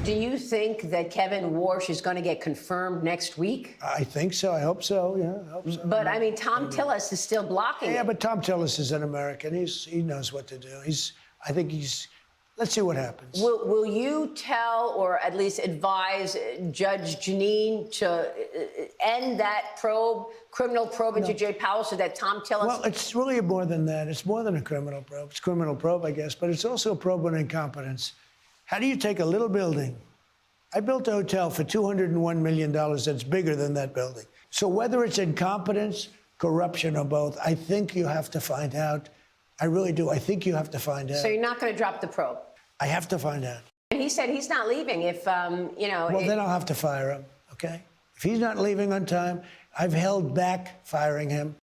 Do you think that Kevin Warsh is going to get confirmed next week? I think so. I hope so. Yeah, I hope so. But I mean, Tom Tillis is still blocking it. Yeah, but Tom Tillis is an American. He knows what to do. I think let's see what happens. Will you tell or at least advise Judge Jeanine to end that criminal probe into Jay Powell so that Tom Tillis... Well, it's really more than that. It's more than a criminal probe. It's a criminal probe, I guess, but it's also a probe on incompetence. How do you take a little building? I built a hotel for $201 million that's bigger than that building. So whether it's incompetence, corruption, or both, I think you have to find out. I really do. I think you have to find out. So you're not going to drop the probe? I have to find out. And he said he's not leaving if, you know... Well, then I'll have to fire him, okay? If he's not leaving on time, I've held back firing him.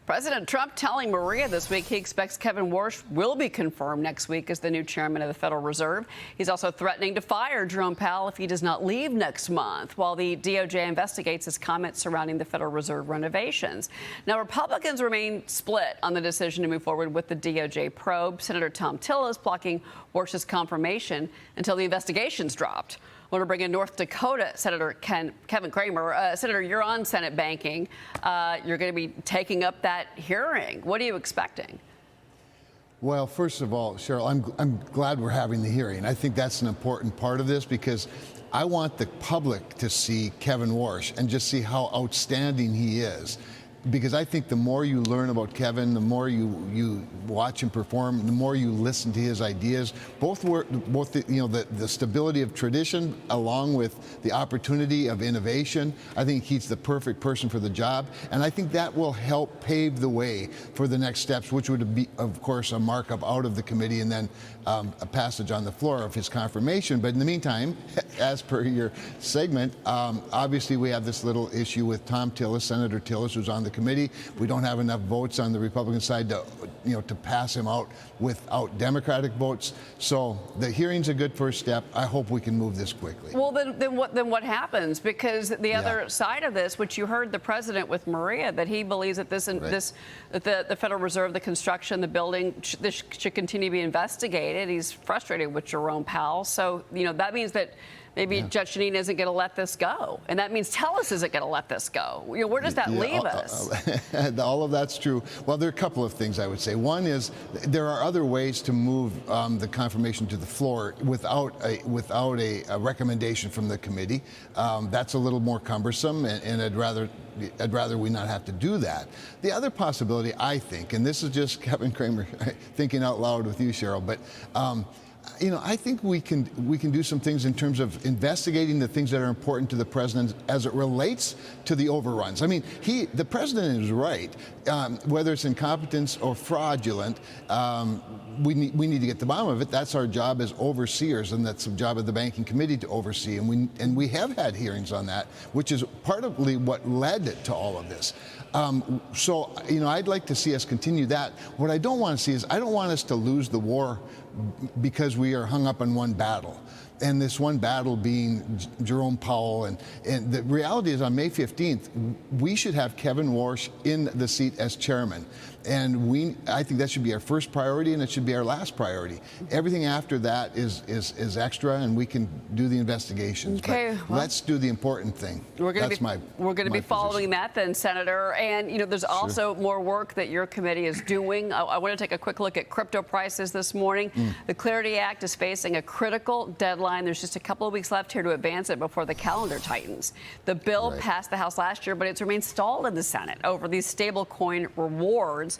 President Trump telling Maria this week he expects Kevin Warsh will be confirmed next week as the new chairman of the Federal Reserve. He's also threatening to fire Jerome Powell if he does not leave next month, while the DOJ investigates his comments surrounding the Federal Reserve renovations. Now, Republicans remain split on the decision to move forward with the DOJ probe. Senator Tom Tillis blocking Warsh's confirmation until the investigation's dropped. I want to bring in North Dakota Senator Kevin Cramer. Senator, you're on Senate banking. You're going to be taking up that hearing. What are you expecting? Well, first of all, Cheryl, I'm glad we're having the hearing. I think that's an important part of this because I want the public to see Kevin Warsh and just see how outstanding he is. Because I think the more you learn about Kevin, the more you watch him perform, the more you listen to his ideas. The stability of tradition along with the opportunity of innovation. I think he's the perfect person for the job, and I think that will help pave the way for the next steps, which would be, of course, a markup out of the committee and then a passage on the floor of his confirmation. But in the meantime, as per your segment, obviously we have this little issue with Tom Tillis, Senator Tillis, who's on the committee. We don't have enough votes on the Republican side to pass him out without Democratic votes. So the hearing's a good first step. I hope we can move this quickly. Well, then what happens? Because the other side of this, which you heard the president with Maria, that he believes that the Federal Reserve, the construction, the building, this should continue to be investigated. He's frustrated with Jerome Powell. So, that means that maybe Judge Jeanine isn't going to let this go. And that means Tillis isn't going to let this go. Where does that leave us? All of that's true. Well, there are a couple of things I would say. One is there are other ways to move the confirmation to the floor without a recommendation from the committee. That's a little more cumbersome, and I'd rather we not have to do that. The other possibility, I think, and this is just Kevin Cramer thinking out loud with you, Cheryl, but I think we can do some things in terms of investigating the things that are important to the president as it relates to the overruns. I mean, the president is right. Whether it's incompetence or fraudulent, we need to get to the bottom of it. That's our job as overseers, and that's the job of the banking committee to oversee. And we have had hearings on that, which is partly what led to all of this. So I'd like to see us continue that. What I don't want to see is I don't want us to lose the war because we are hung up on one battle. And this one battle being Jerome Powell. And the reality is on May 15th, we should have Kevin Warsh in the seat as chairman. And I think that should be our first priority, and it should be our last priority. Everything after that is extra, and we can do the investigations. Okay, but let's do the important thing. We're going to be following that then, Senator. And there's also more work that your committee is doing. I want to take a quick look at crypto prices this morning. The Clarity Act is facing a critical deadline. There's just a couple of weeks left here to advance it before the calendar tightens. The bill passed the House last year, but it's remained stalled in the Senate over these stablecoin rewards.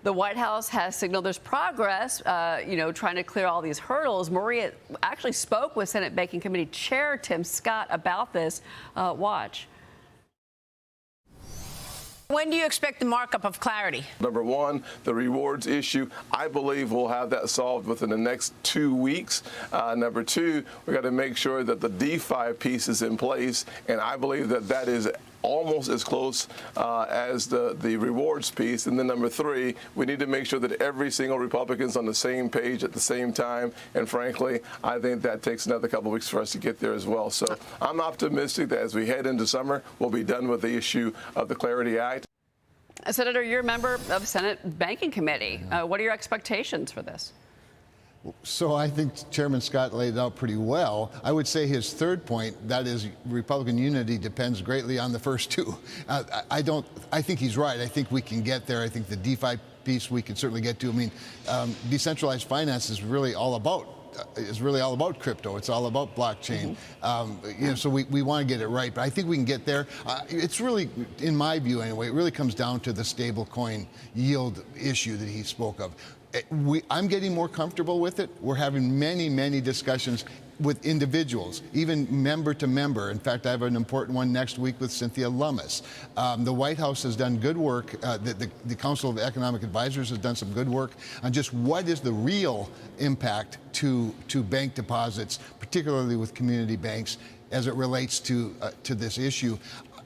The White House has signaled there's progress, trying to clear all these hurdles. Maria actually spoke with Senate Banking Committee Chair Tim Scott about this. Watch. When do you expect the markup of Clarity? Number one, the rewards issue, I believe we'll have that solved within the next 2 weeks. Number two, we got to make sure that the DeFi piece is in place, and I believe that is almost as close as the rewards piece. And then number three, we need to make sure that every single Republican's on the same page at the same time. And frankly, I think that takes another couple of weeks for us to get there as well. So I'm optimistic that as we head into summer, we'll be done with the issue of the Clarity Act. Senator, you're a member of Senate Banking Committee. What are your expectations for this? So I think Chairman Scott laid it out pretty well. I would say his third point, that is Republican unity, depends greatly on the first two. I think he's right. I think we can get there. I think the DeFi piece we can certainly get to. I mean, decentralized finance is really all about crypto. It's all about blockchain. So we want to get it right, but I think we can get there. It's really, in my view anyway, it really comes down to the stable coin yield issue that he spoke of. I'm getting more comfortable with it. We're having many, many discussions with individuals, even member to member. In fact, I have an important one next week with Cynthia Lummis. The White House has done good work. The Council of Economic Advisors has done some good work on just what is the real impact to bank deposits, particularly with community banks, as it relates to this issue.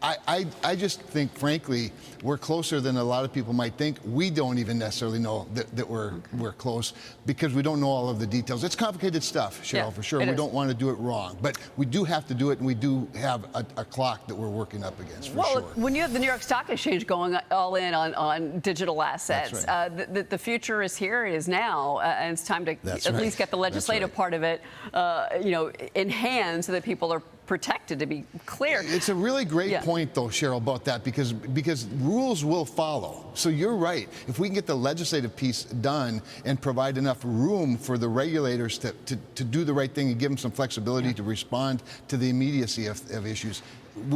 I just think, frankly, we're closer than a lot of people might think. We don't even necessarily know that we're close because we don't know all of the details. It's complicated stuff, Cheryl, for sure. We don't want to do it wrong, but we do have to do it, and we do have a clock that we're working up against, for sure. When you have the New York Stock Exchange going all in on digital assets, the future is here, it is now, and it's time to at least get the legislative part of it, in hand so that people are protected, to be clear. It's a really great point, though, Cheryl, about that, because rules will follow. So you're right. If we can get the legislative piece done and provide enough room for the regulators to do the right thing and give them some flexibility to respond to the immediacy of issues,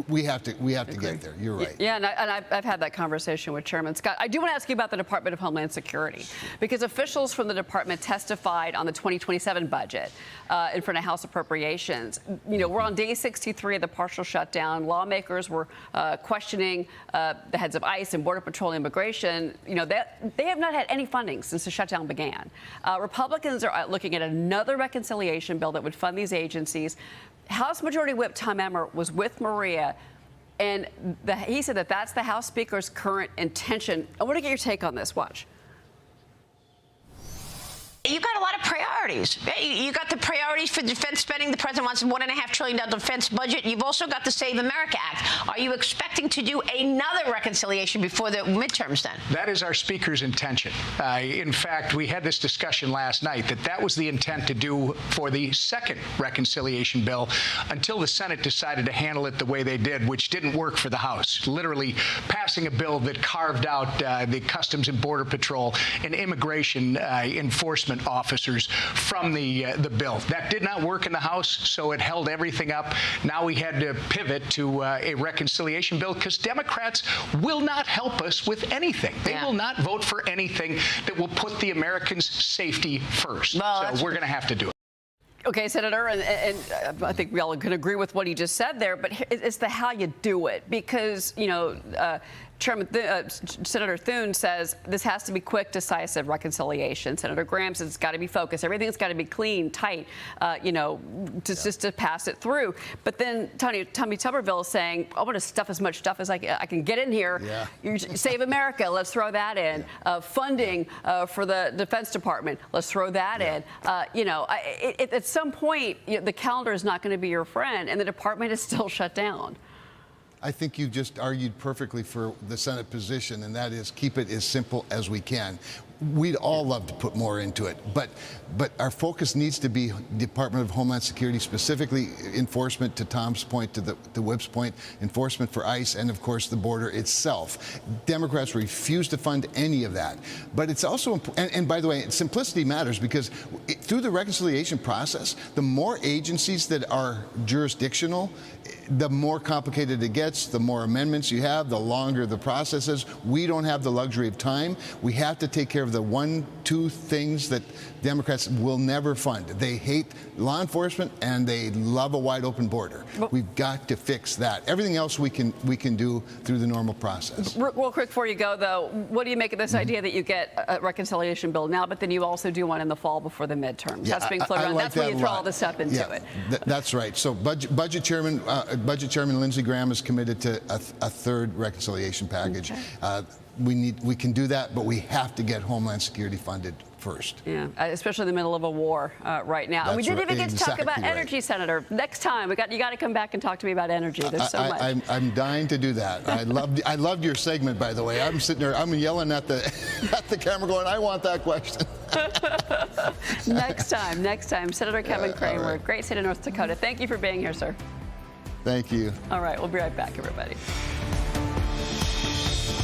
we have to get there. You're right. Yeah, and I've had that conversation with Chairman Scott. I do want to ask you about the Department of Homeland Security, because officials from the department testified on the 2027 budget in front of House Appropriations. We're on day 63 of the partial shutdown. Lawmakers were questioning the heads of ICE and Border Patrol and Immigration. They have not had any funding since the shutdown began. Republicans are looking at another reconciliation bill that would fund these agencies. House Majority Whip Tom Emmer was with Maria, and he said that that's the House Speaker's current intention. I want to get your take on this. Watch. You've got a lot of priorities. You got the priorities for defense spending. The president wants a $1.5 trillion defense budget. You've also got the Save America Act. Are you expecting to do another reconciliation before the midterms then? That is our Speaker's intention. In fact, we had this discussion last night that was the intent to do for the second reconciliation bill until the Senate decided to handle it the way they did, which didn't work for the House, literally passing a bill that carved out the Customs and Border Patrol and immigration enforcement officers from the bill. That did not work in the House, so it held everything up. Now we had to pivot to a reconciliation bill because Democrats will not help us with anything. They will not vote for anything that will put the Americans' safety first. Well, so we're going to have to do it. Okay, Senator, and I think we all can agree with what he just said there, but it's the how you do it, because, Senator Thune says this has to be quick, decisive reconciliation. Senator Graham says it's got to be focused. Everything's got to be clean, tight, just to pass it through. But then Tommy Tuberville is saying, I want to stuff as much stuff as I can get in here. Yeah. Save America, let's throw that in. Funding for the Defense Department, let's throw that in. At some point, the calendar is not going to be your friend, and the department is still shut down. I think you just argued perfectly for the Senate position, and that is keep it as simple as we can. We'd all love to put more into it, but our focus needs to be Department of Homeland Security, specifically enforcement, to Tom's point, to the Whip's point, enforcement for ICE, and of course the border itself. Democrats refuse to fund any of that. But it's also, and by the way, simplicity matters, because through the reconciliation process, the more agencies that are jurisdictional, the more complicated it gets, the more amendments you have, the longer the process is. We don't have the luxury of time. We have to take care of the 1-2 things that Democrats will never fund. They hate law enforcement and they love a wide open border. We've got to fix that. Everything else we can do through the normal process. Real quick before you go, though, what do you make of this idea that you get a reconciliation bill now, but then you also do one in the fall before the midterms? Yeah, that's being floated around. That's where you throw all this stuff into it. That's right. So Budget Chairman Lindsey Graham is committed to a third reconciliation package. Okay. We can do that, but we have to get Homeland Security funded first. Yeah, especially in the middle of a war right now. And we didn't even get to talk about energy, Senator. Next time, you got to come back and talk to me about energy. There's so much. I'm dying to do that. I loved your segment, by the way. I'm sitting there, I'm yelling at the camera going, I want that question. Next time, Senator Kevin Cramer, right. great state of North Dakota. Thank you for being here, sir. Thank you. All right, we'll be right back, everybody.